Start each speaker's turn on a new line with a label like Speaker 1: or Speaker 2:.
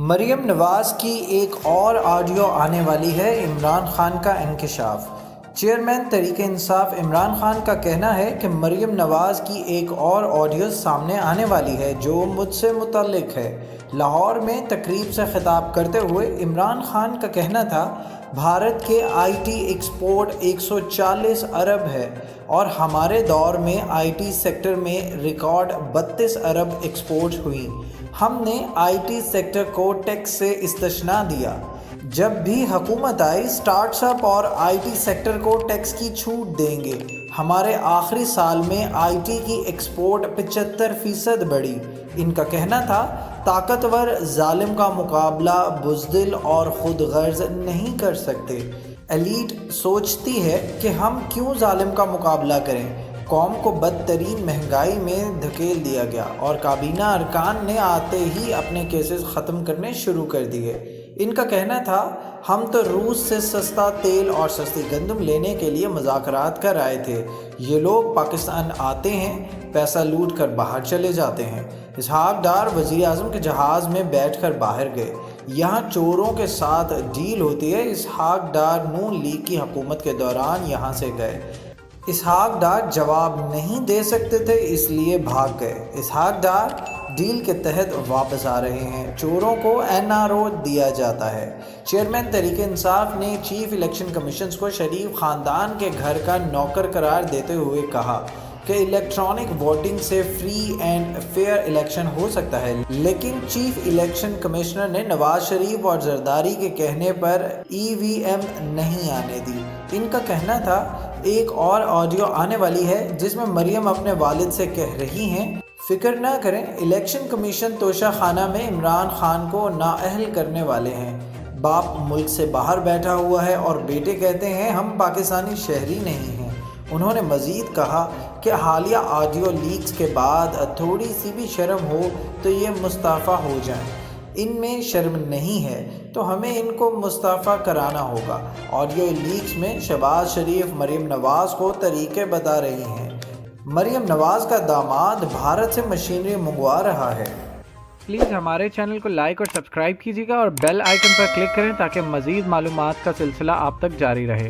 Speaker 1: مریم نواز کی ایک اور آڈیو آنے والی ہے۔ عمران خان کا انکشاف۔ چیئرمین تحریک انصاف عمران خان کا کہنا ہے کہ مریم نواز کی ایک اور آڈیو سامنے آنے والی ہے جو مجھ سے متعلق ہے۔ لاہور میں تقریب سے خطاب کرتے ہوئے عمران خان کا کہنا تھا، بھارت کے آئی ٹی ایکسپورٹ 140 ارب ہے اور ہمارے دور میں آئی ٹی سیکٹر میں ریکارڈ 32 ارب ایکسپورٹ ہوئی۔ ہم نے آئی ٹی سیکٹر کو ٹیکس سے استثناء دیا۔ جب بھی حکومت آئی، سٹارٹس اپ اور آئی ٹی سیکٹر کو ٹیکس کی چھوٹ دیں گے۔ ہمارے آخری سال میں آئی ٹی کی ایکسپورٹ 75% بڑھی۔ ان کا کہنا تھا، طاقتور ظالم کا مقابلہ بزدل اور خود غرض نہیں کر سکتے۔ ایلیٹ سوچتی ہے کہ ہم کیوں ظالم کا مقابلہ کریں۔ قوم کو بدترین مہنگائی میں دھکیل دیا گیا اور کابینہ ارکان نے آتے ہی اپنے کیسز ختم کرنے شروع کر دیے۔ ان کا کہنا تھا، ہم تو روس سے سستا تیل اور سستی گندم لینے کے لیے مذاکرات کر آئے تھے۔ یہ لوگ پاکستان آتے ہیں، پیسہ لوٹ کر باہر چلے جاتے ہیں۔ اسحاق ڈار وزیر اعظم کے جہاز میں بیٹھ کر باہر گئے۔ یہاں چوروں کے ساتھ ڈیل ہوتی ہے۔ اسحاق ڈار نون لیگ کی حکومت کے دوران یہاں سے گئے۔ اسحاق ڈار جواب نہیں دے سکتے تھے، اس لیے بھاگ گئے۔ اسحاق ڈار ڈیل کے تحت واپس آ رہے ہیں۔ چوروں کو این آر او دیا جاتا ہے۔ چیئرمین تحریک انصاف نے چیف الیکشن کمیشن کو شریف خاندان کے گھر کا نوکر قرار دیتے ہوئے کہا کہ الیکٹرانک ووٹنگ سے فری اینڈ فیئر الیکشن ہو سکتا ہے، لیکن چیف الیکشن کمشنر نے نواز شریف اور زرداری کے کہنے پر ای وی ایم نہیں آنے دی۔ ان کا کہنا تھا، ایک اور آڈیو آنے والی ہے جس میں مریم اپنے والد سے کہہ رہی ہیں، فکر نہ کریں، الیکشن کمیشن توشہ خانہ میں عمران خان کو نااہل کرنے والے ہیں۔ باپ ملک سے باہر بیٹھا ہوا ہے اور بیٹے کہتے ہیں ہم پاکستانی شہری نہیں ہیں۔ انہوں نے مزید کہا کہ حالیہ آڈیو لیکس کے بعد تھوڑی سی بھی شرم ہو تو یہ مستعفی ہو جائیں۔ ان میں شرم نہیں ہے تو ہمیں ان کو مستعفی کرانا ہوگا۔ آڈیو لیکس میں شہباز شریف مریم نواز کو طریقے بتا رہی ہیں۔ مریم نواز کا داماد بھارت سے مشینری منگوا رہا ہے۔
Speaker 2: پلیز ہمارے چینل کو لائک اور سبسکرائب کیجیے گا اور بیل آئیکن پر کلک کریں تاکہ مزید معلومات کا سلسلہ آپ تک جاری رہے۔